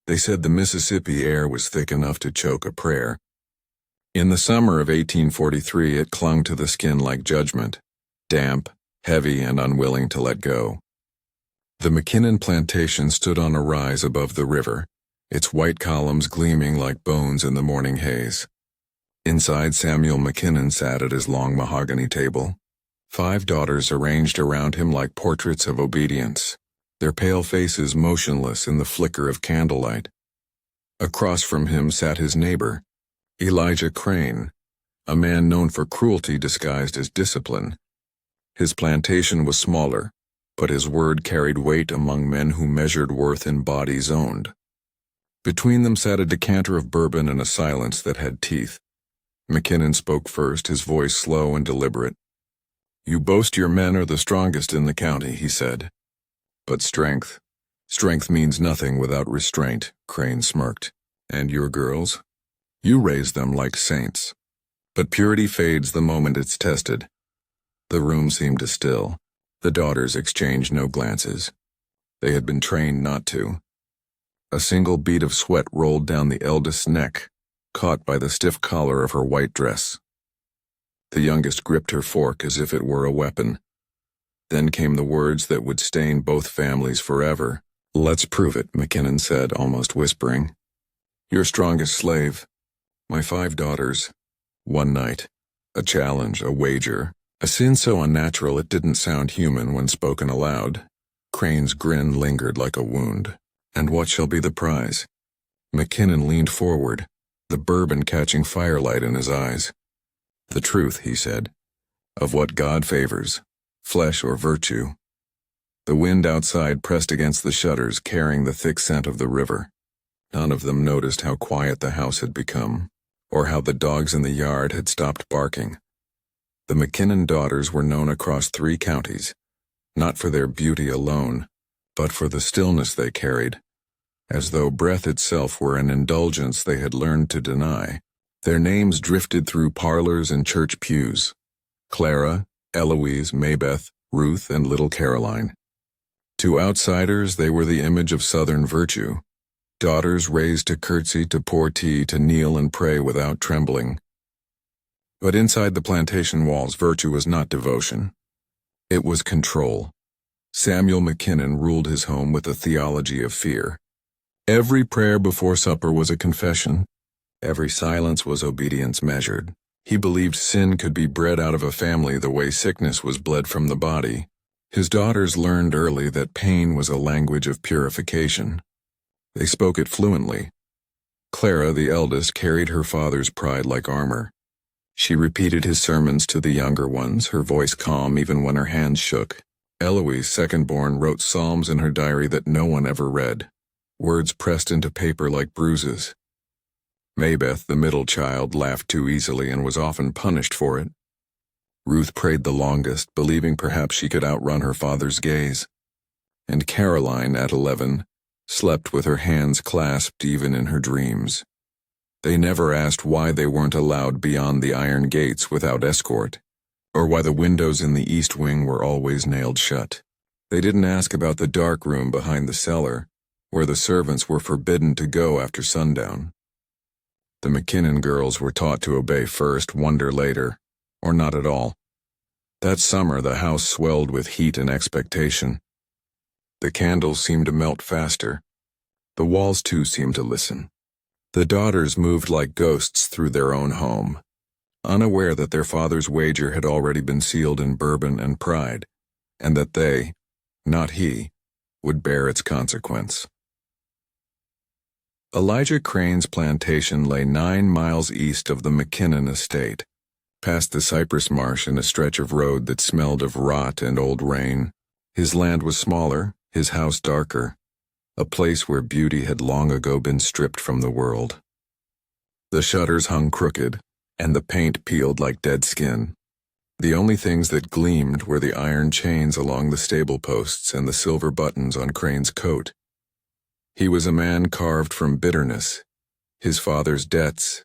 They said the Mississippi air was thick enough to choke a prayer. In the summer of 1843, it clung to the skin like judgment, damp, heavy, and unwilling to let go. The McKinnon Plantation stood on a rise above the river, its white columns gleaming like bones in the morning haze. Inside, Samuel McKinnon sat at his long mahogany table, 5 daughters arranged around him like portraits of obedience, their pale faces motionless in the flicker of candlelight. Across from him sat his neighbor, Elijah Crane, a man known for cruelty disguised as discipline. His plantation was smaller, but his word carried weight among men who measured worth in bodies owned. Between them sat a decanter of bourbon and a silence that had teeth. McKinnon spoke first, his voice slow and deliberate. "You boast your men are the strongest in the county," he said. "But strength means nothing without restraint," Crane smirked. "And your girls? You raise them like saints. But purity fades the moment it's tested." The room seemed to still. The daughters exchanged no glances. They had been trained not to. A single bead of sweat rolled down the eldest's neck, caught by the stiff collar of her white dress. The youngest gripped her fork as if it were a weapon. Then came the words that would stain both families forever. "Let's prove it," McKinnon said, almost whispering. "Your strongest slave. My 5 daughters. One night. A challenge, a wager. A sin so unnatural it didn't sound human when spoken aloud." Crane's grin lingered like a wound. "And what shall be the prize?" McKinnon leaned forward, the bourbon catching firelight in his eyes. "The truth," he said, "of what God favors, flesh or virtue." The wind outside pressed against the shutters, carrying the thick scent of the river. None of them noticed how quiet the house had become, or how the dogs in the yard had stopped barking. The McKinnon daughters were known across 3 counties, not for their beauty alone, but for the stillness they carried, as though breath itself were an indulgence they had learned to deny. Their names drifted through parlors and church pews: Clara, Eloise, Maybeth, Ruth, and little Caroline. To outsiders, they were the image of Southern virtue, daughters raised to curtsy, to pour tea, to kneel and pray without trembling. But inside the plantation walls, virtue was not devotion. It was control. Samuel McKinnon ruled his home with a theology of fear. Every prayer before supper was a confession. Every silence was obedience measured. He believed sin could be bred out of a family the way sickness was bled from the body. His daughters learned early that pain was a language of purification. They spoke it fluently. Clara, the eldest, carried her father's pride like armor. She repeated his sermons to the younger ones, her voice calm even when her hands shook. Eloise, second-born, wrote psalms in her diary that no one ever read, words pressed into paper like bruises. Maybeth, the middle child, laughed too easily and was often punished for it. Ruth prayed the longest, believing perhaps she could outrun her father's gaze. And Caroline, at 11, slept with her hands clasped even in her dreams. They never asked why they weren't allowed beyond the iron gates without escort, or why the windows in the east wing were always nailed shut. They didn't ask about the dark room behind the cellar, where the servants were forbidden to go after sundown. The McKinnon girls were taught to obey first, wonder later, or not at all. That summer the house swelled with heat and expectation. The candles seemed to melt faster. The walls too seemed to listen. The daughters moved like ghosts through their own home, unaware that their father's wager had already been sealed in bourbon and pride, and that they, not he, would bear its consequence. Elijah Crane's plantation lay 9 miles east of the McKinnon estate, past the cypress marsh and a stretch of road that smelled of rot and old rain. His land was smaller, his house darker, a place where beauty had long ago been stripped from the world. The shutters hung crooked, and the paint peeled like dead skin. The only things that gleamed were the iron chains along the stable posts and the silver buttons on Crane's coat. He was a man carved from bitterness, his father's debts,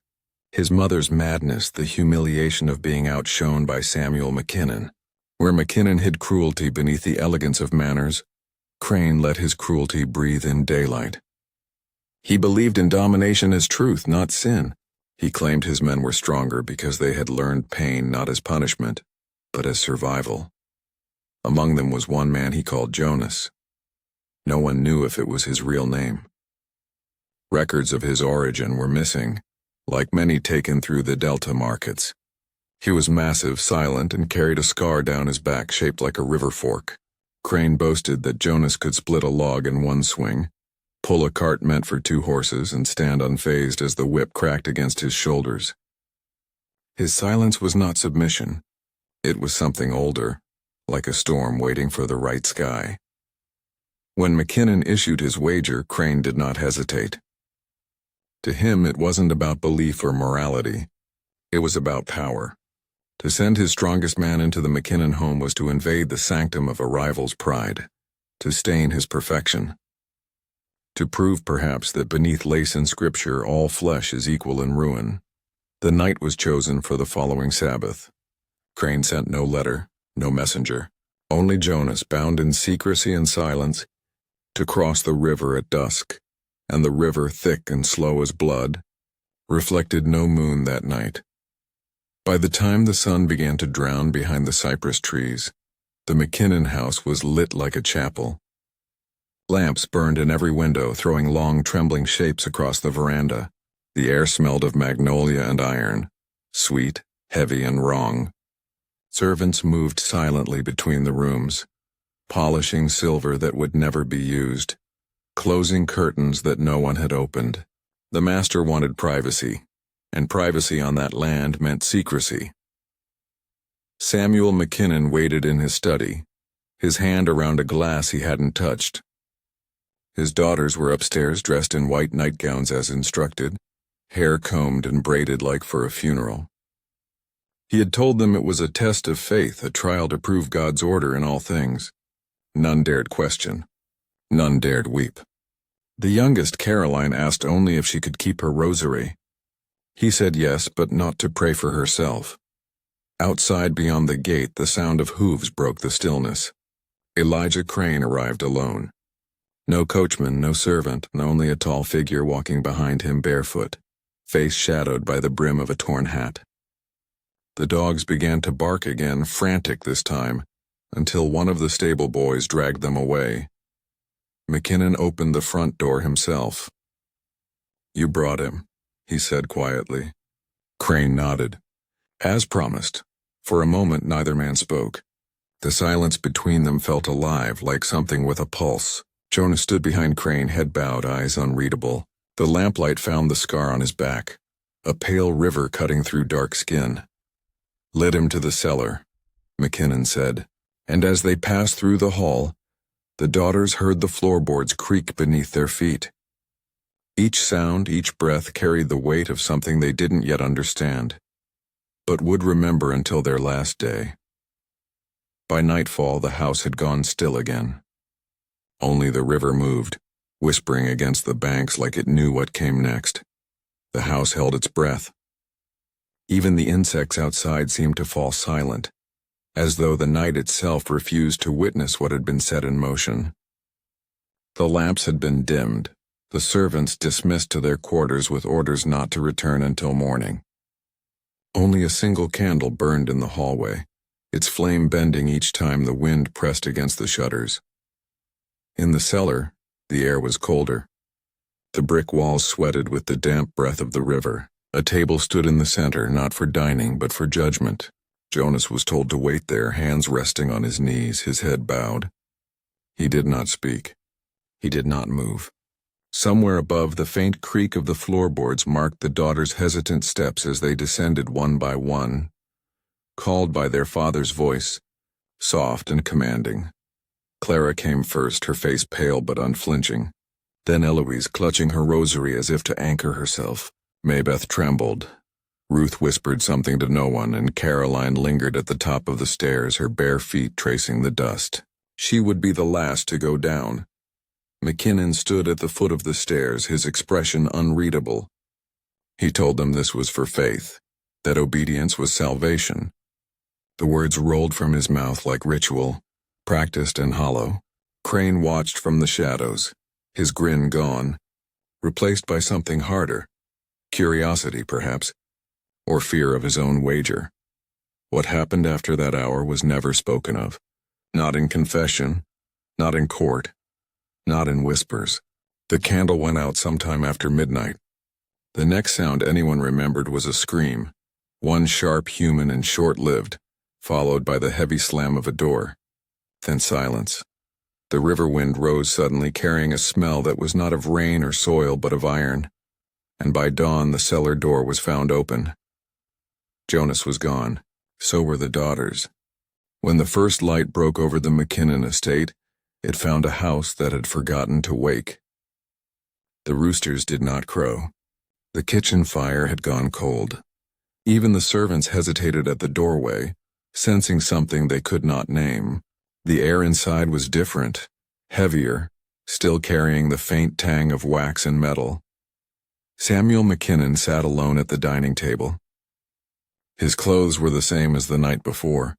his mother's madness, the humiliation of being outshone by Samuel McKinnon. Where McKinnon hid cruelty beneath the elegance of manners, Crane let his cruelty breathe in daylight. He believed in domination as truth, not sin. He claimed his men were stronger because they had learned pain not as punishment, but as survival. Among them was one man he called Jonas. No one knew if it was his real name. Records of his origin were missing, like many taken through the Delta markets. He was massive, silent, and carried a scar down his back shaped like a river fork. Crane boasted that Jonas could split a log in one swing, pull a cart meant for 2 horses, and stand unfazed as the whip cracked against his shoulders. His silence was not submission. It was something older, like a storm waiting for the right sky. When McKinnon issued his wager, Crane did not hesitate. To him, it wasn't about belief or morality. It was about power. To send his strongest man into the McKinnon home was to invade the sanctum of a rival's pride, to stain his perfection. To prove, perhaps, that beneath lace and scripture all flesh is equal in ruin. The night was chosen for the following Sabbath. Crane sent no letter, no messenger, only Jonas, bound in secrecy and silence, to cross the river at dusk, and the river, thick and slow as blood, reflected no moon that night. By the time the sun began to drown behind the cypress trees, the McKinnon house was lit like a chapel. Lamps burned in every window, throwing long, trembling shapes across the veranda. The air smelled of magnolia and iron, sweet, heavy, and wrong. Servants moved silently between the rooms, polishing silver that would never be used, closing curtains that no one had opened. The master wanted privacy, and privacy on that land meant secrecy. Samuel McKinnon waited in his study, his hand around a glass he hadn't touched. His daughters were upstairs dressed in white nightgowns as instructed, hair combed and braided like for a funeral. He had told them it was a test of faith, a trial to prove God's order in all things. None dared question. None dared weep. The youngest, Caroline, asked only if she could keep her rosary. He said yes, but not to pray for herself. Outside beyond the gate, the sound of hooves broke the stillness. Elijah Crane arrived alone. No coachman, no servant, only a tall figure walking behind him barefoot, face shadowed by the brim of a torn hat. The dogs began to bark again, frantic this time, until one of the stable boys dragged them away. McKinnon opened the front door himself. "You brought him," he said quietly. Crane nodded. As promised. For a moment neither man spoke. The silence between them felt alive, like something with a pulse. Jonas stood behind Crane, head bowed, eyes unreadable. The lamplight found the scar on his back, a pale river cutting through dark skin. "Led him to the cellar," McKinnon said, and as they passed through the hall, the daughters heard the floorboards creak beneath their feet. Each sound, each breath carried the weight of something they didn't yet understand, but would remember until their last day. By nightfall, the house had gone still again. Only the river moved, whispering against the banks like it knew what came next. The house held its breath. Even the insects outside seemed to fall silent, as though the night itself refused to witness what had been set in motion. The lamps had been dimmed, the servants dismissed to their quarters with orders not to return until morning. Only a single candle burned in the hallway, its flame bending each time the wind pressed against the shutters. In the cellar, the air was colder. The brick walls sweated with the damp breath of the river. A table stood in the center, not for dining, but for judgment. Jonas was told to wait there, hands resting on his knees, his head bowed. He did not speak. He did not move. Somewhere above, the faint creak of the floorboards marked the daughters' hesitant steps as they descended one by one, called by their father's voice, soft and commanding. Clara came first, her face pale but unflinching. Then Eloise, clutching her rosary as if to anchor herself. Maybeth trembled. Ruth whispered something to no one, and Caroline lingered at the top of the stairs, her bare feet tracing the dust. She would be the last to go down. McKinnon stood at the foot of the stairs, his expression unreadable. He told them this was for faith, that obedience was salvation. The words rolled from his mouth like ritual, practiced and hollow. Crane watched from the shadows, his grin gone. replaced by something harder. Curiosity, perhaps, or fear of his own wager. What happened after that hour was never spoken of. Not in confession, not in court, not in whispers. The candle went out sometime after midnight. The next sound anyone remembered was a scream, one sharp, human, and short-lived, followed by the heavy slam of a door. Then silence. The river wind rose suddenly, carrying a smell that was not of rain or soil but of iron, and by dawn the cellar door was found open. Jonas was gone. So were the daughters. When the first light broke over the McKinnon estate, it found a house that had forgotten to wake. The roosters did not crow. The kitchen fire had gone cold. Even the servants hesitated at the doorway, sensing something they could not name. The air inside was different, heavier, still carrying the faint tang of wax and metal. Samuel McKinnon sat alone at the dining table. His clothes were the same as the night before,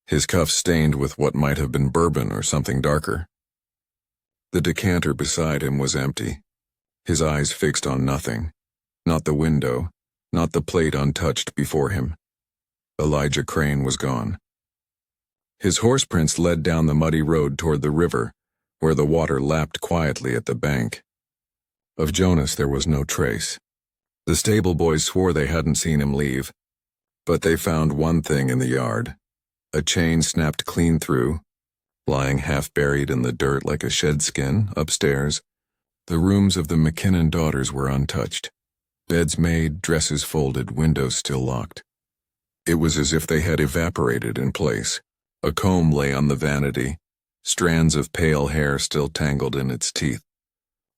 his cuffs stained with what might have been bourbon or something darker. The decanter beside him was empty, his eyes fixed on nothing, not the window, not the plate untouched before him. Elijah Crane was gone. His horseprints led down the muddy road toward the river, where the water lapped quietly at the bank. Of Jonas there was no trace. The stable boys swore they hadn't seen him leave, but they found one thing in the yard, a chain snapped clean through, lying half-buried in the dirt like a shed skin upstairs. The rooms of the McKinnon daughters were untouched, beds made, dresses folded, windows still locked. It was as if they had evaporated in place. A comb lay on the vanity, strands of pale hair still tangled in its teeth.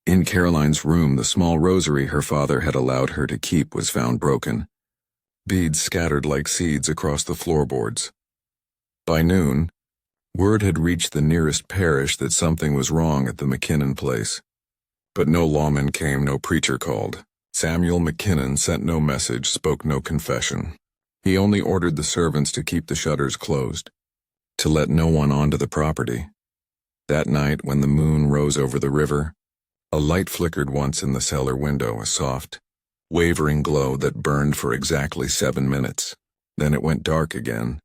In Caroline's room, the small rosary her father had allowed her to keep was found broken, beads scattered like seeds across the floorboards. By noon, word had reached the nearest parish that something was wrong at the McKinnon place. But no lawman came, no preacher called. Samuel McKinnon sent no message, spoke no confession. He only ordered the servants to keep the shutters closed, to let no one onto the property. That night, when the moon rose over the river, a light flickered once in the cellar window, a soft, wavering glow that burned for exactly 7 minutes. Then it went dark again,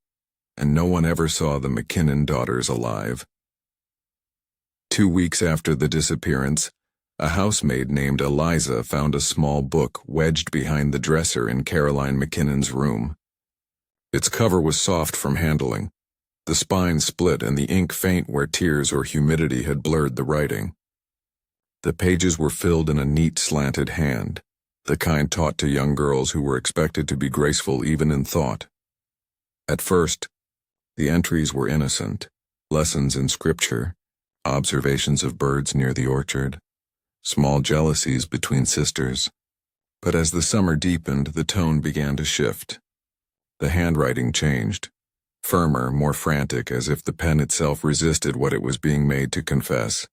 and no one ever saw the McKinnon daughters alive. 2 weeks after the disappearance, a housemaid named Eliza found a small book wedged behind the dresser in Caroline McKinnon's room. Its cover was soft from handling, the spine split and the ink faint where tears or humidity had blurred the writing. The pages were filled in a neat slanted hand, the kind taught to young girls who were expected to be graceful even in thought. At first, the entries were innocent, lessons in scripture, observations of birds near the orchard, small jealousies between sisters. But as the summer deepened, the tone began to shift. The handwriting changed, firmer, more frantic, as if the pen itself resisted what it was being made to confess.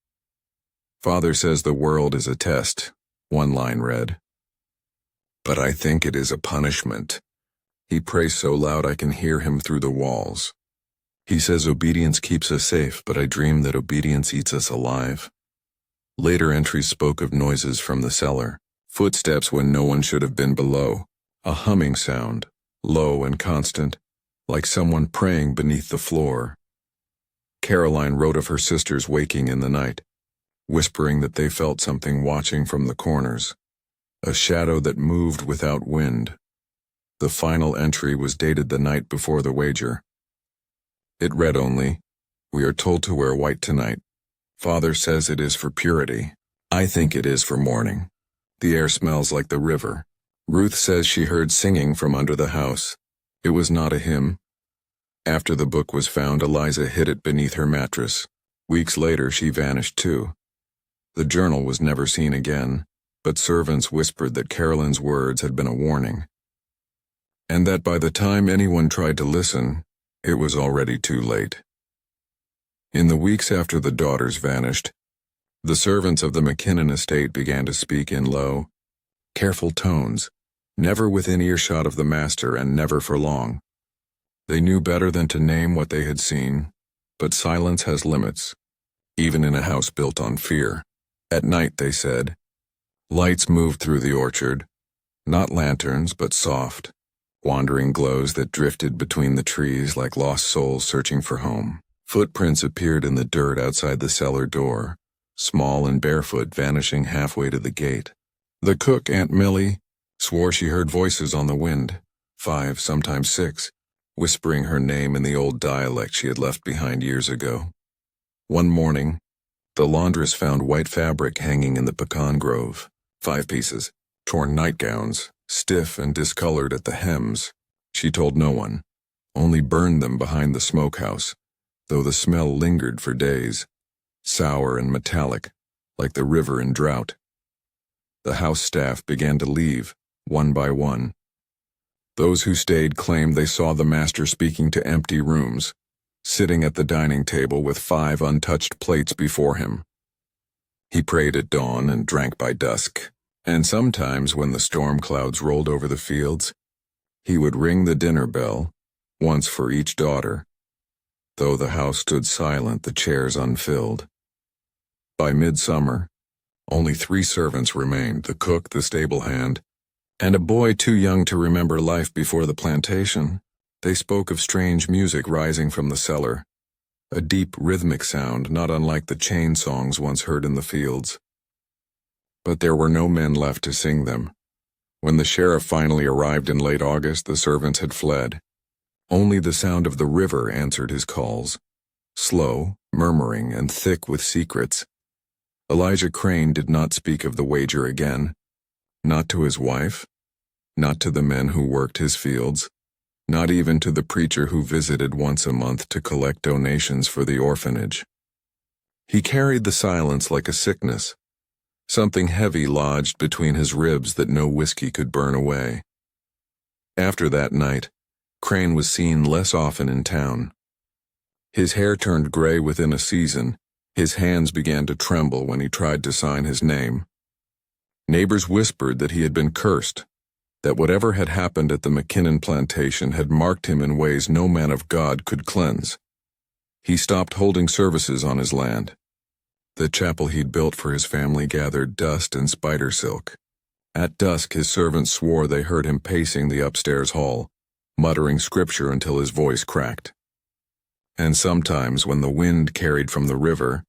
"Father says the world is a test," one line read. "But I think it is a punishment. He prays so loud I can hear him through the walls. He says obedience keeps us safe, but I dream that obedience eats us alive." Later entries spoke of noises from the cellar, footsteps when no one should have been below, a humming sound, low and constant, like someone praying beneath the floor. Caroline wrote of her sisters waking in the night, whispering that they felt something watching from the corners, a shadow that moved without wind. The final entry was dated the night before the wager. It read only, "We are told to wear white tonight. Father says it is for purity. I think it is for mourning. The air smells like the river. Ruth says she heard singing from under the house. It was not a hymn." After the book was found, Eliza hid it beneath her mattress. Weeks later, she vanished too. The journal was never seen again, but servants whispered that Carolyn's words had been a warning, and that by the time anyone tried to listen, it was already too late. In the weeks after the daughters vanished, the servants of the McKinnon estate began to speak in low, careful tones, never within earshot of the master and never for long. They knew better than to name what they had seen, but silence has limits, even in a house built on fear. At night, they said, Lights moved through the orchard, not lanterns, but soft, wandering glows that drifted between the trees like lost souls searching for home. Footprints appeared in the dirt outside the cellar door, small and barefoot, vanishing halfway to the gate. The cook, Aunt Millie, swore she heard voices on the wind, 5, sometimes 6, whispering her name in the old dialect she had left behind years ago. One morning, the laundress found white fabric hanging in the pecan grove, 5 pieces, torn nightgowns, stiff and discolored at the hems. She told no one, only burned them behind the smokehouse, though the smell lingered for days, sour and metallic, like the river in drought. The house staff began to leave, one by one. Those who stayed claimed they saw the master speaking to empty rooms, sitting at the dining table with 5 untouched plates before him. He prayed at dawn and drank by dusk, and sometimes when the storm clouds rolled over the fields, he would ring the dinner bell, once for each daughter, though the house stood silent, the chairs unfilled. By midsummer, only 3 servants remained, the cook, the stable hand, and a boy too young to remember life before the plantation. They spoke of strange music rising from the cellar, a deep rhythmic sound not unlike the chain songs once heard in the fields. But there were no men left to sing them. When the sheriff finally arrived in late August, the servants had fled. Only the sound of the river answered his calls, slow, murmuring, and thick with secrets. Elijah Crane did not speak of the wager again, not to his wife, not to the men who worked his fields, not even to the preacher who visited once a month to collect donations for the orphanage. He carried the silence like a sickness. Something heavy lodged between his ribs that no whiskey could burn away. After that night, Crane was seen less often in town. His hair turned gray within a season. His hands began to tremble when he tried to sign his name. Neighbors whispered that he had been cursed, that whatever had happened at the McKinnon Plantation had marked him in ways no man of God could cleanse. He stopped holding services on his land. The chapel he'd built for his family gathered dust and spider silk. At dusk, his servants swore they heard him pacing the upstairs hall, muttering scripture until his voice cracked. And sometimes, when the wind carried from the river,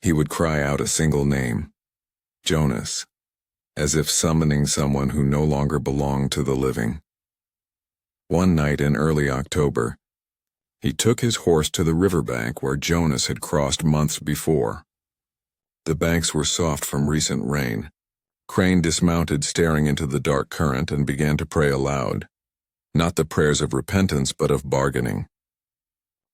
he would cry out a single name, Jonas, as if summoning someone who no longer belonged to the living. One night in early October, he took his horse to the riverbank where Jonas had crossed months before. The banks were soft from recent rain. Crane dismounted, staring into the dark current, and began to pray aloud, not the prayers of repentance but of bargaining.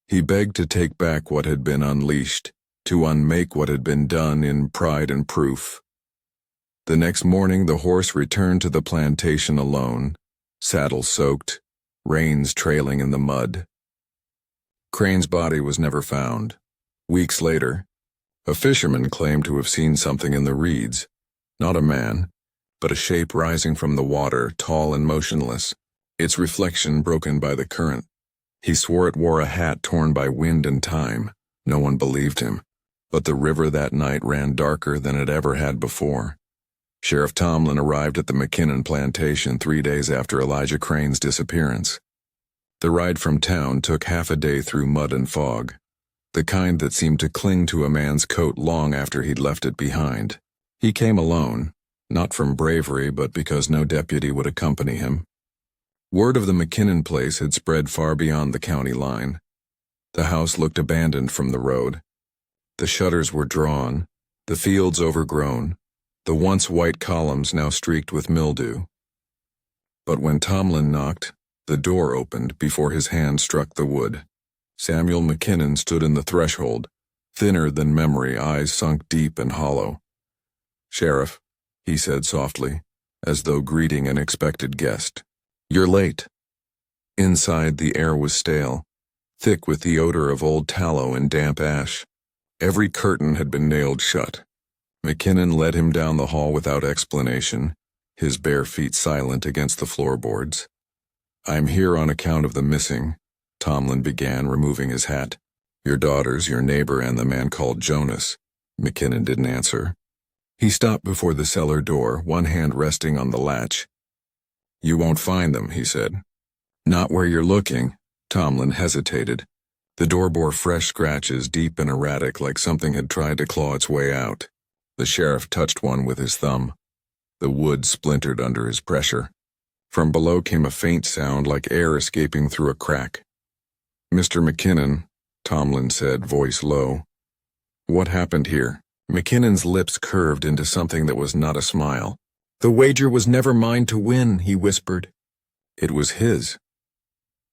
He begged to take back what had been unleashed, to unmake what had been done in pride and proof. The next morning the horse returned to the plantation alone, saddle soaked, reins trailing in the mud. Crane's body was never found. Weeks later, a fisherman claimed to have seen something in the reeds, not a man, but a shape rising from the water, tall and motionless, its reflection broken by the current. He swore it wore a hat torn by wind and time. No one believed him, but the river that night ran darker than it ever had before. Sheriff Tomlin arrived at the McKinnon Plantation 3 days after Elijah Crane's disappearance. The ride from town took half a day through mud and fog, the kind that seemed to cling to a man's coat long after he'd left it behind. He came alone, not from bravery but because no deputy would accompany him. Word of the McKinnon place had spread far beyond the county line. The house looked abandoned from the road. The shutters were drawn, the fields overgrown, the once white columns now streaked with mildew. But when Tomlin knocked, the door opened before his hand struck the wood. Samuel McKinnon stood in the threshold, thinner than memory, eyes sunk deep and hollow. "Sheriff," he said softly, as though greeting an expected guest. "You're late." Inside, the air was stale, thick with the odor of old tallow and damp ash. Every curtain had been nailed shut. McKinnon led him down the hall without explanation, his bare feet silent against the floorboards. "I'm here on account of the missing," Tomlin began, removing his hat. "Your daughters, your neighbor, and the man called Jonas." McKinnon didn't answer. He stopped before the cellar door, one hand resting on the latch. "You won't find them," he said. "Not where you're looking." Tomlin hesitated. The door bore fresh scratches, deep and erratic, like something had tried to claw its way out. The sheriff touched one with his thumb. The wood splintered under his pressure. From below came a faint sound like air escaping through a crack. "Mr. McKinnon," Tomlin said, voice low. "What happened here?" McKinnon's lips curved into something that was not a smile. "The wager was never mine to win," he whispered. "It was his."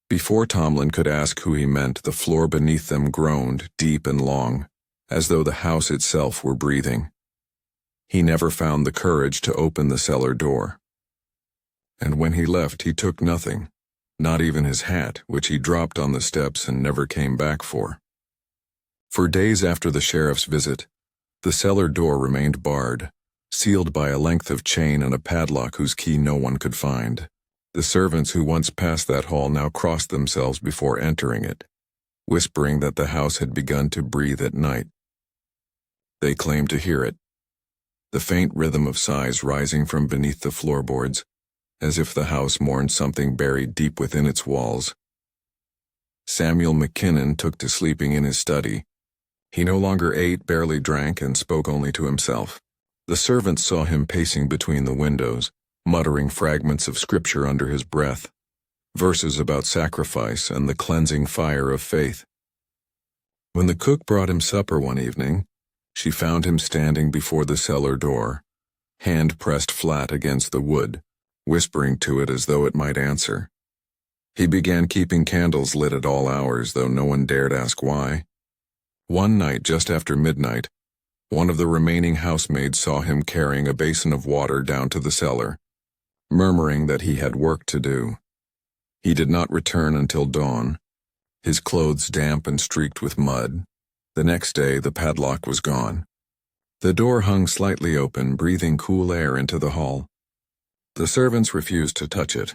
Before Tomlin could ask who he meant, the floor beneath them groaned, deep and long, as though the house itself were breathing. He never found the courage to open the cellar door. And when he left, he took nothing, not even his hat, which he dropped on the steps and never came back for. For days after the sheriff's visit, the cellar door remained barred, sealed by a length of chain and a padlock whose key no one could find. The servants who once passed that hall now crossed themselves before entering it, whispering that the house had begun to breathe at night. They claimed to hear it, the faint rhythm of sighs rising from beneath the floorboards, as if the house mourned something buried deep within its walls. Samuel McKinnon took to sleeping in his study. He no longer ate, barely drank, and spoke only to himself. The servants saw him pacing between the windows, muttering fragments of scripture under his breath, verses about sacrifice and the cleansing fire of faith. When the cook brought him supper one evening, she found him standing before the cellar door, hand pressed flat against the wood, whispering to it as though it might answer. He began keeping candles lit at all hours, though no one dared ask why. One night, just after midnight, one of the remaining housemaids saw him carrying a basin of water down to the cellar, murmuring that he had work to do. He did not return until dawn, his clothes damp and streaked with mud. The next day, the padlock was gone. The door hung slightly open, breathing cool air into the hall. The servants refused to touch it.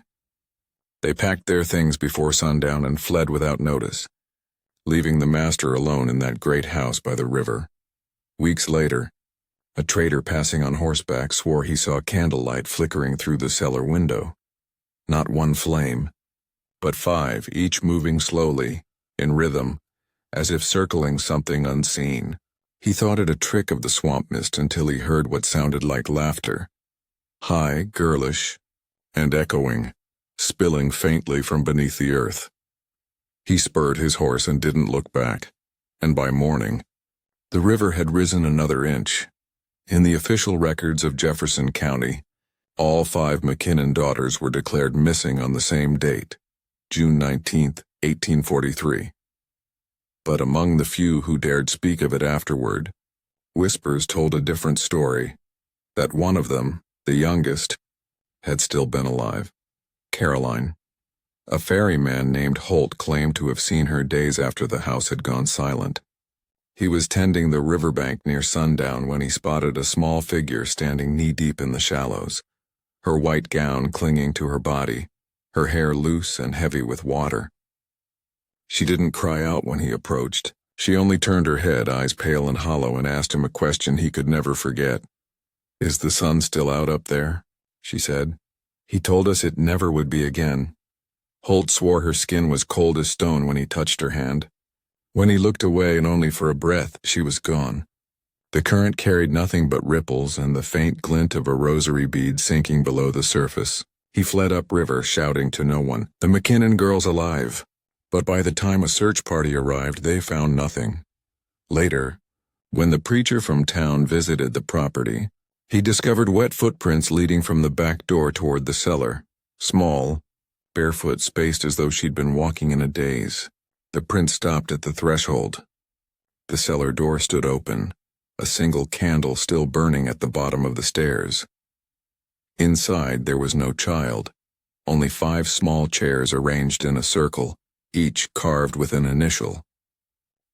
They packed their things before sundown and fled without notice, leaving the master alone in that great house by the river. Weeks later, a trader passing on horseback swore he saw candlelight flickering through the cellar window. Not one flame, but 5, each moving slowly, in rhythm, as if circling something unseen. He thought it a trick of the swamp mist until he heard what sounded like laughter, high, girlish, and echoing, spilling faintly from beneath the earth. He spurred his horse and didn't look back, and by morning, the river had risen another inch. In the official records of Jefferson County, all 5 McKinnon daughters were declared missing on the same date, June 19, 1843. But among the few who dared speak of it afterward, whispers told a different story, that one of them, the youngest, had still been alive. Caroline. A ferryman named Holt claimed to have seen her days after the house had gone silent. He was tending the riverbank near sundown when he spotted a small figure standing knee-deep in the shallows, her white gown clinging to her body, her hair loose and heavy with water. She didn't cry out when he approached. She only turned her head, eyes pale and hollow, and asked him a question he could never forget. "Is the sun still out up there?" she said. "He told us it never would be again." Holt swore her skin was cold as stone when he touched her hand. When he looked away, and only for a breath, she was gone. The current carried nothing but ripples and the faint glint of a rosary bead sinking below the surface. He fled upriver, shouting to no one, "The McKinnon girl's alive." But by the time a search party arrived, they found nothing. Later, when the preacher from town visited the property, he discovered wet footprints leading from the back door toward the cellar, small, barefoot, spaced as though she'd been walking in a daze. The prints stopped at the threshold. The cellar door stood open, a single candle still burning at the bottom of the stairs. Inside there was no child, only 5 small chairs arranged in a circle, each carved with an initial.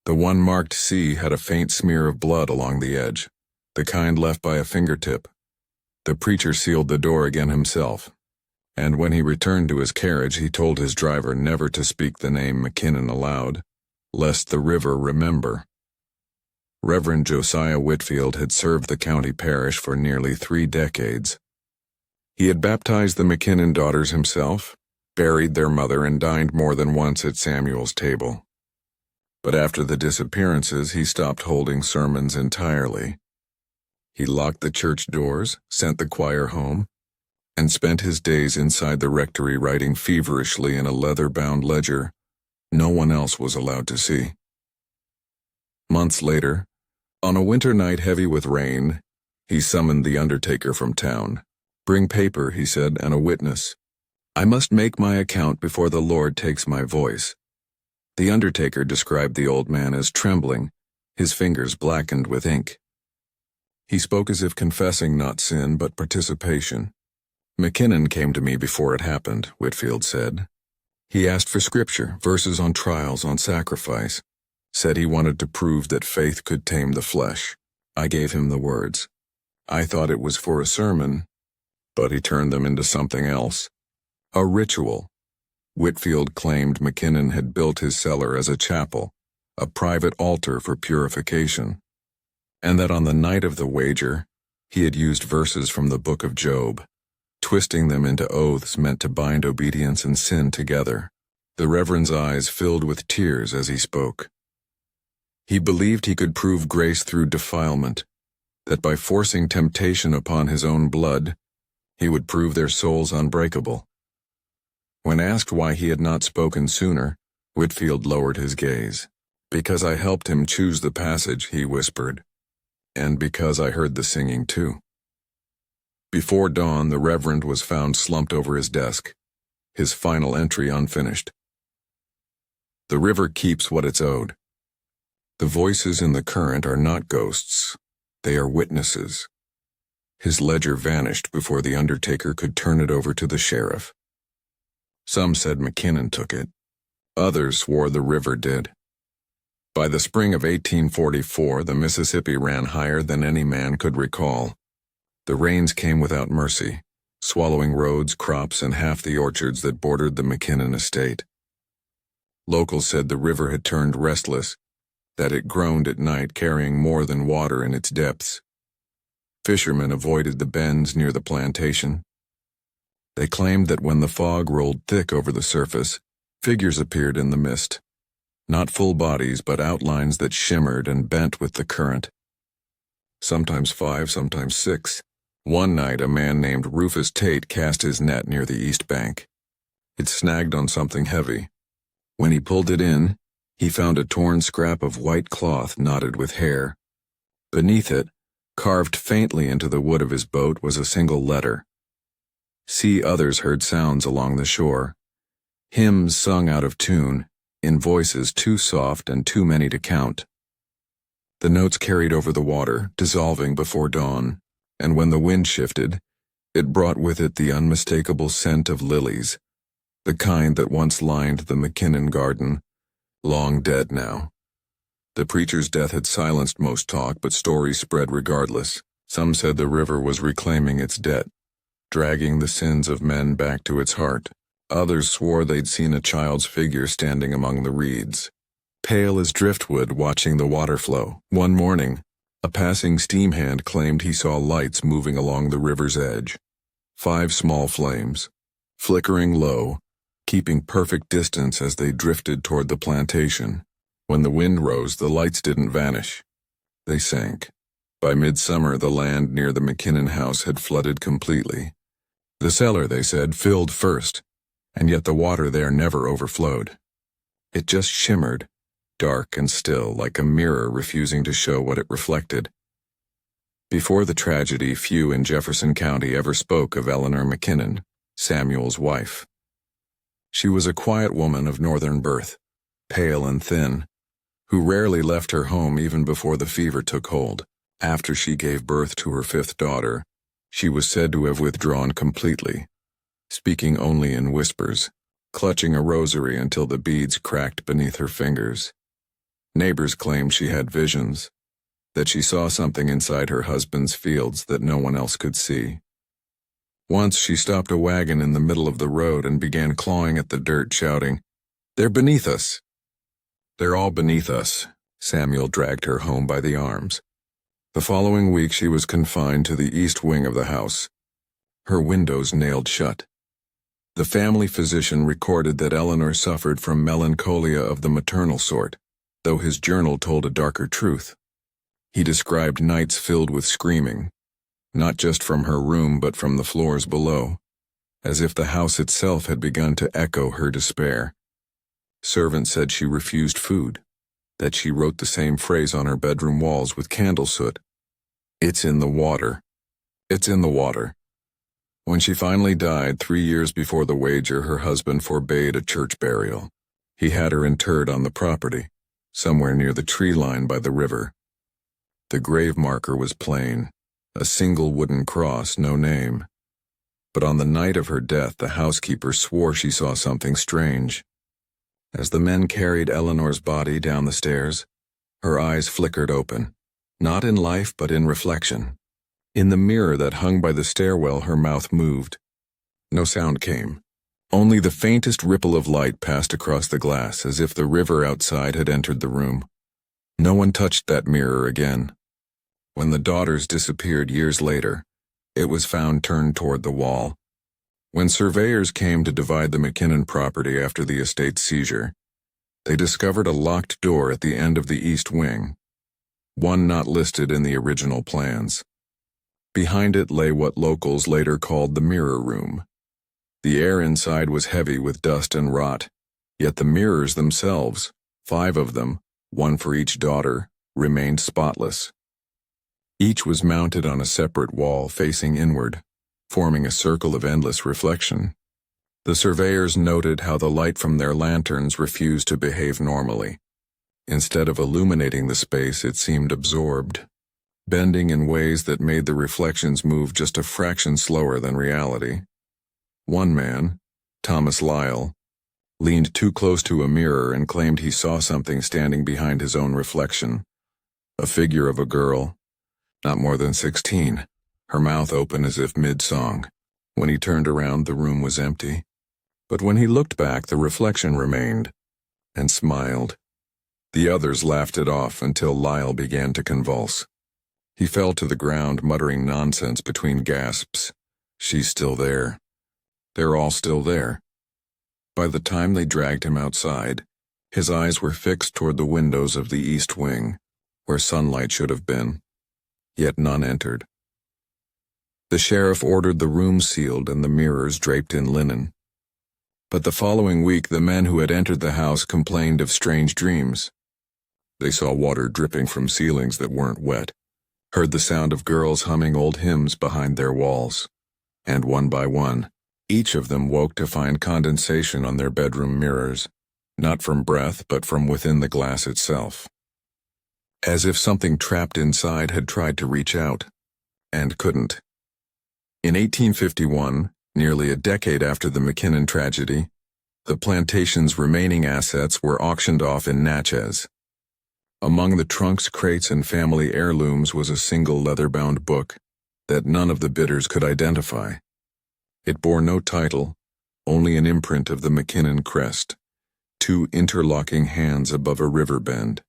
The one marked C had a faint smear of blood along the edge, the kind left by a fingertip. The preacher sealed the door again himself, and when he returned to his carriage he told his driver never to speak the name McKinnon aloud, lest the river remember. Reverend Josiah Whitfield had served the county parish for nearly 3 decades. He had baptized the McKinnon daughters himself, buried their mother, and dined more than once at Samuel's table. But after the disappearances, he stopped holding sermons entirely. He locked the church doors, sent the choir home, and spent his days inside the rectory writing feverishly in a leather-bound ledger no one else was allowed to see. Months later, on a winter night heavy with rain, he summoned the undertaker from town. "Bring paper," he said, "and a witness. I must make my account before the Lord takes my voice." The undertaker described the old man as trembling, his fingers blackened with ink. He spoke as if confessing not sin but participation. "McKinnon came to me before it happened," Whitfield said. "He asked for scripture, verses on trials, on sacrifice. Said he wanted to prove that faith could tame the flesh. I gave him the words. I thought it was for a sermon, but he turned them into something else. A ritual." Whitfield claimed McKinnon had built his cellar as a chapel, a private altar for purification, and that on the night of the wager, he had used verses from the book of Job, twisting them into oaths meant to bind obedience and sin together. The Reverend's eyes filled with tears as he spoke. He believed he could prove grace through defilement, that by forcing temptation upon his own blood, he would prove their souls unbreakable. When asked why he had not spoken sooner, Whitfield lowered his gaze. "Because I helped him choose the passage," he whispered, "and because I heard the singing too." Before dawn, the Reverend was found slumped over his desk, his final entry unfinished. "The river keeps what it's owed. The voices in the current are not ghosts, they are witnesses." His ledger vanished before the undertaker could turn it over to the sheriff. Some said McKinnon took it. Others swore the river did. By the spring of 1844, the Mississippi ran higher than any man could recall. The rains came without mercy, swallowing roads, crops, and half the orchards that bordered the McKinnon estate. Locals said the river had turned restless, that it groaned at night carrying more than water in its depths. Fishermen avoided the bends near the plantation. They claimed that when the fog rolled thick over the surface, figures appeared in the mist. Not full bodies, but outlines that shimmered and bent with the current. Sometimes 5, sometimes 6. One night, a man named Rufus Tate cast his net near the east bank. It snagged on something heavy. When he pulled it in, he found a torn scrap of white cloth knotted with hair. Beneath it, carved faintly into the wood of his boat, was a single letter. See others heard sounds along the shore. Hymns sung out of tune, in voices too soft and too many to count. The notes carried over the water, dissolving before dawn, and when the wind shifted, it brought with it the unmistakable scent of lilies, the kind that once lined the McKinnon garden, long dead now. The preacher's death had silenced most talk, but stories spread regardless. Some said the river was reclaiming its debt, dragging the sins of men back to its heart. Others swore they'd seen a child's figure standing among the reeds, pale as driftwood, watching the water flow. One morning, a passing steam hand claimed he saw lights moving along the river's edge. 5 small flames, flickering low, keeping perfect distance as they drifted toward the plantation. When the wind rose, the lights didn't vanish. They sank. By midsummer, the land near the McKinnon house had flooded completely. The cellar, they said, filled first, and yet the water there never overflowed. It just shimmered, dark and still, like a mirror refusing to show what it reflected. Before the tragedy, few in Jefferson County ever spoke of Eleanor McKinnon, Samuel's wife. She was a quiet woman of northern birth, pale and thin, who rarely left her home even before the fever took hold. After she gave birth to her 5th daughter, she was said to have withdrawn completely, speaking only in whispers, clutching a rosary until the beads cracked beneath her fingers. Neighbors claimed she had visions, that she saw something inside her husband's fields that no one else could see. Once she stopped a wagon in the middle of the road and began clawing at the dirt, shouting, "They're beneath us! They're all beneath us," Samuel dragged her home by the arms. The following week she was confined to the east wing of the house, her windows nailed shut. The family physician recorded that Eleanor suffered from melancholia of the maternal sort, though his journal told a darker truth. He described nights filled with screaming, not just from her room but from the floors below, as if the house itself had begun to echo her despair. Servants said she refused food, that she wrote the same phrase on her bedroom walls with candle soot. "It's in the water. It's in the water." When she finally died 3 years before the wager, her husband forbade a church burial. He had her interred on the property, somewhere near the tree line by the river. The grave marker was plain, a single wooden cross, no name. But on the night of her death, the housekeeper swore she saw something strange. As the men carried Eleanor's body down the stairs, her eyes flickered open, not in life but in reflection. In the mirror that hung by the stairwell, her mouth moved. No sound came. Only the faintest ripple of light passed across the glass, as if the river outside had entered the room. No one touched that mirror again. When the daughters disappeared years later, it was found turned toward the wall. When surveyors came to divide the McKinnon property after the estate's seizure, they discovered a locked door at the end of the east wing, one not listed in the original plans. Behind it lay what locals later called the mirror room. The air inside was heavy with dust and rot, yet the mirrors themselves, 5 of them, 1 for each daughter, remained spotless. Each was mounted on a separate wall facing inward, forming a circle of endless reflection. The surveyors noted how the light from their lanterns refused to behave normally. Instead of illuminating the space, it seemed absorbed, bending in ways that made the reflections move just a fraction slower than reality. One man, Thomas Lyle, leaned too close to a mirror and claimed he saw something standing behind his own reflection. A figure of a girl, not more than 16, her mouth open as if mid-song. When he turned around, the room was empty. But when he looked back, the reflection remained, and smiled. The others laughed it off until Lyle began to convulse. He fell to the ground, muttering nonsense between gasps. "She's still there. They're all still there." By the time they dragged him outside, his eyes were fixed toward the windows of the east wing, where sunlight should have been. Yet none entered. The sheriff ordered the room sealed and the mirrors draped in linen. But the following week, the men who had entered the house complained of strange dreams. They saw water dripping from ceilings that weren't wet, heard the sound of girls humming old hymns behind their walls, and one by one, each of them woke to find condensation on their bedroom mirrors, not from breath but from within the glass itself. As if something trapped inside had tried to reach out, and couldn't. In 1851, nearly a decade after the McKinnon tragedy, the plantation's remaining assets were auctioned off in Natchez. Among the trunks, crates, and family heirlooms was a single leather-bound book that none of the bidders could identify. It bore no title, only an imprint of the McKinnon crest, 2 interlocking hands above a river bend.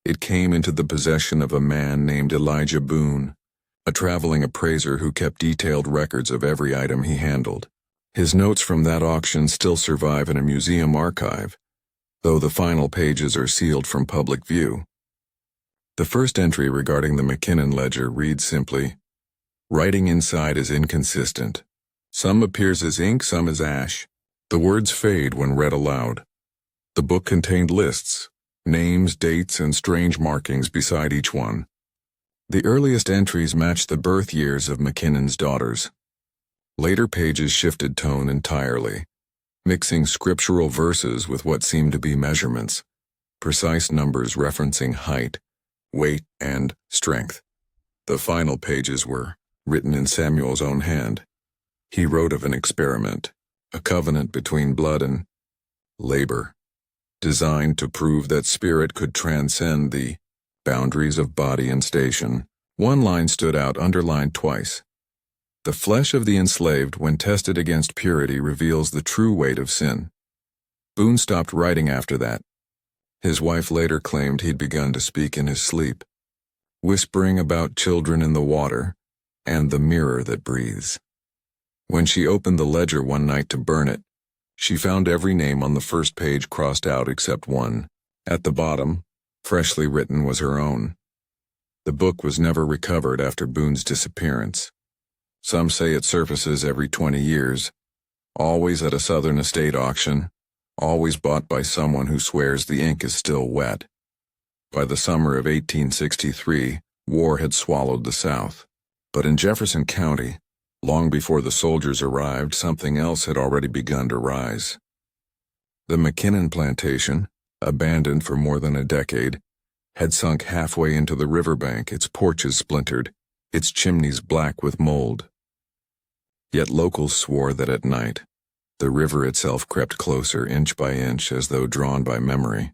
It came into the possession of a man named Elijah Boone, a traveling appraiser who kept detailed records of every item he handled. His notes from that auction still survive in a museum archive, though the final pages are sealed from public view. The first entry regarding the McKinnon ledger reads simply, "Writing inside is inconsistent. Some appears as ink, some as ash. The words fade when read aloud." The book contained lists, names, dates, and strange markings beside each one. The earliest entries matched the birth years of McKinnon's daughters. Later pages shifted tone entirely, mixing scriptural verses with what seemed to be measurements, precise numbers referencing height, weight, and strength. The final pages were written in Samuel's own hand. He wrote of an experiment, a covenant between blood and labor, designed to prove that spirit could transcend the boundaries of body and station. One line stood out, underlined twice. "The flesh of the enslaved, when tested against purity, reveals the true weight of sin." Boone stopped writing after that. His wife later claimed he'd begun to speak in his sleep, whispering about children in the water and the mirror that breathes. When she opened the ledger one night to burn it, she found every name on the first page crossed out except one. At the bottom, freshly written, was her own. The book was never recovered after Boone's disappearance. Some say it surfaces every 20 years, always at a Southern estate auction, always bought by someone who swears the ink is still wet. By the summer of 1863, war had swallowed the South. But in Jefferson County, long before the soldiers arrived, something else had already begun to rise. The McKinnon Plantation, abandoned for more than a decade, had sunk halfway into the riverbank, its porches splintered, its chimneys black with mold. Yet locals swore that at night, the river itself crept closer inch by inch as though drawn by memory.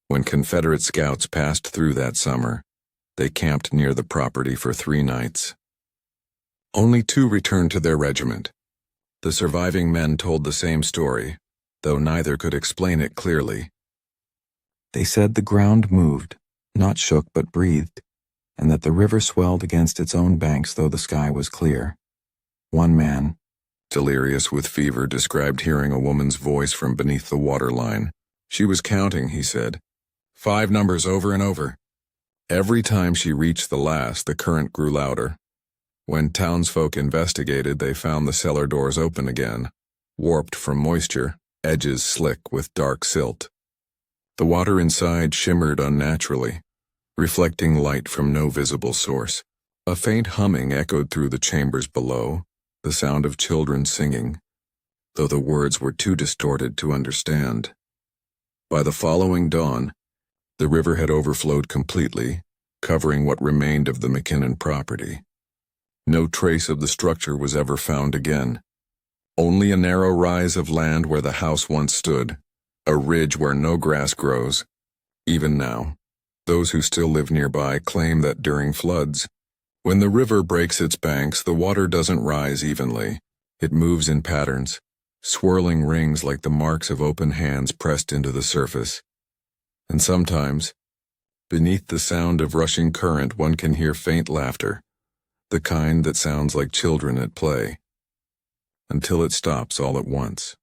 When Confederate scouts passed through that summer, they camped near the property for 3 nights. Only 2 returned to their regiment. The surviving men told the same story, though neither could explain it clearly. They said the ground moved, not shook but breathed, and that the river swelled against its own banks though the sky was clear. One man, delirious with fever, described hearing a woman's voice from beneath the waterline. She was counting, he said, 5 numbers over and over. Every time she reached the last, the current grew louder. When townsfolk investigated, they found the cellar doors open again, warped from moisture, edges slick with dark silt. The water inside shimmered unnaturally, reflecting light from no visible source. A faint humming echoed through the chambers below, the sound of children singing, though the words were too distorted to understand. By the following dawn, the river had overflowed completely, covering what remained of the McKinnon property. No trace of the structure was ever found again. Only a narrow rise of land where the house once stood, a ridge where no grass grows. Even now, those who still live nearby claim that during floods, when the river breaks its banks, the water doesn't rise evenly. It moves in patterns, swirling rings like the marks of open hands pressed into the surface. And sometimes, beneath the sound of rushing current, one can hear faint laughter, the kind that sounds like children at play, until it stops all at once.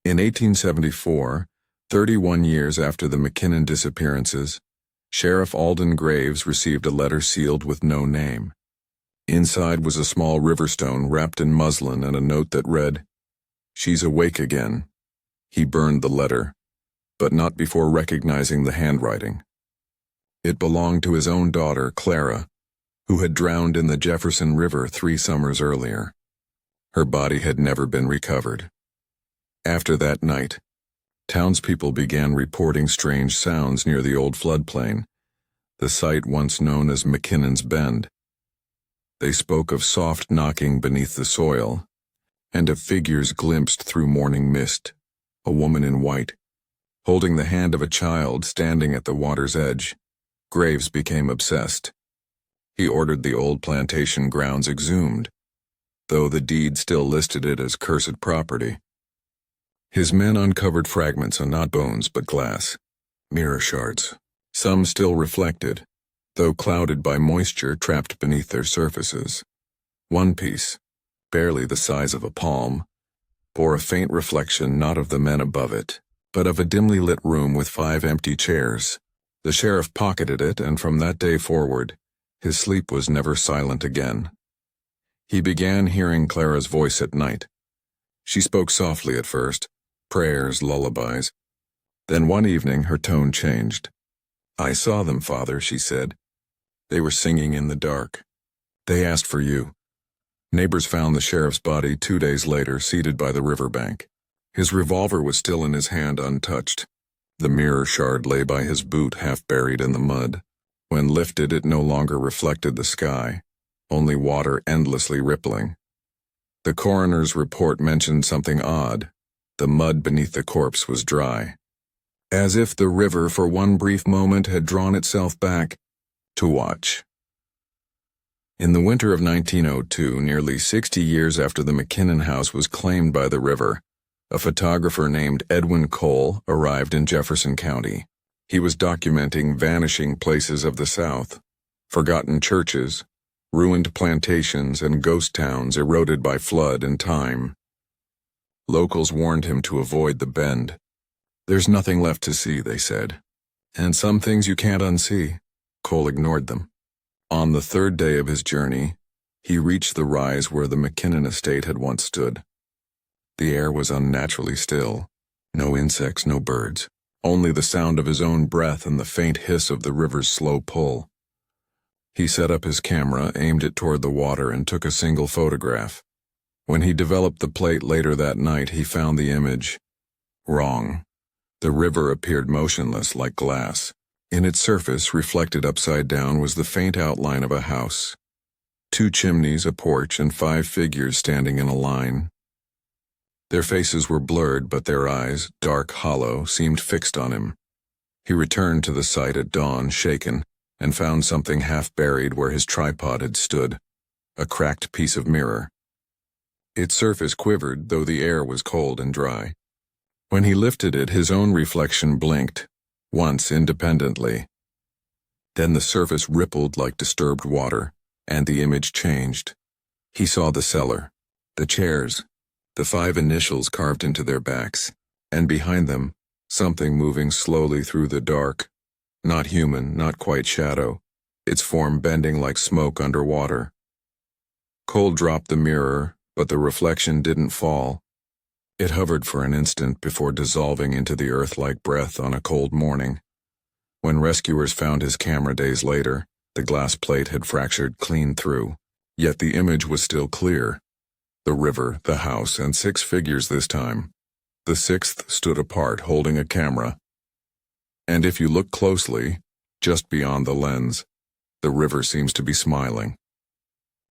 In 1874, 31 years after the McKinnon disappearances, Sheriff Alden Graves received a letter sealed with no name. Inside was a small riverstone wrapped in muslin and a note that read, "She's awake again." He burned the letter, but not before recognizing the handwriting. It belonged to his own daughter, Clara, who had drowned in the Jefferson River 3 summers earlier. Her body had never been recovered. After that night, townspeople began reporting strange sounds near the old floodplain, the site once known as McKinnon's Bend. They spoke of soft knocking beneath the soil, and of figures glimpsed through morning mist, a woman in white, holding the hand of a child standing at the water's edge. Graves became obsessed. He ordered the old plantation grounds exhumed, though the deed still listed it as cursed property. His men uncovered fragments, and not bones but glass, mirror shards. Some still reflected, though clouded by moisture trapped beneath their surfaces. One piece, barely the size of a palm, bore a faint reflection not of the men above it, but of a dimly lit room with 5 empty chairs. The sheriff pocketed it, and from that day forward, his sleep was never silent again. He began hearing Clara's voice at night. She spoke softly at first, prayers, lullabies. Then one evening her tone changed. "I saw them, Father," she said. "They were singing in the dark. They asked for you." Neighbors found the sheriff's body 2 days later, seated by the riverbank. His revolver was still in his hand, untouched. The mirror shard lay by his boot, half buried in the mud. When lifted, it no longer reflected the sky, only water endlessly rippling. The coroner's report mentioned something odd. The mud beneath the corpse was dry, as if the river for one brief moment had drawn itself back to watch. In the winter of 1902, nearly 60 years after the McKinnon house was claimed by the river, A photographer named Edwin Cole arrived in Jefferson County. He was documenting vanishing places of the South, forgotten churches, ruined plantations, and ghost towns eroded by flood and time. Locals warned him to avoid the bend. "There's nothing left to see," they said. "And some things you can't unsee." Cole ignored them. On the third day of his journey, he reached the rise where the McKinnon estate had once stood. The air was unnaturally still. No insects, no birds. Only the sound of his own breath and the faint hiss of the river's slow pull. He set up his camera, aimed it toward the water, and took a single photograph. When he developed the plate later that night, he found the image wrong. The river appeared motionless like glass. In its surface, reflected upside down, was the faint outline of a house. 2 chimneys, a porch, and 5 figures standing in a line. Their faces were blurred, but their eyes, dark, hollow, seemed fixed on him. He returned to the site at dawn, shaken, and found something half buried where his tripod had stood, a cracked piece of mirror. Its surface quivered, though the air was cold and dry. When he lifted it, his own reflection blinked, once independently. Then the surface rippled like disturbed water, and the image changed. He saw the cellar, the chairs, the 5 initials carved into their backs, and behind them, something moving slowly through the dark. Not human, not quite shadow, its form bending like smoke underwater. Cole dropped the mirror, but the reflection didn't fall. It hovered for an instant before dissolving into the earth like breath on a cold morning. When rescuers found his camera days later, the glass plate had fractured clean through, yet the image was still clear. The river, the house, and 6 figures this time. The 6th stood apart, holding a camera. And if you look closely, just beyond the lens, the river seems to be smiling.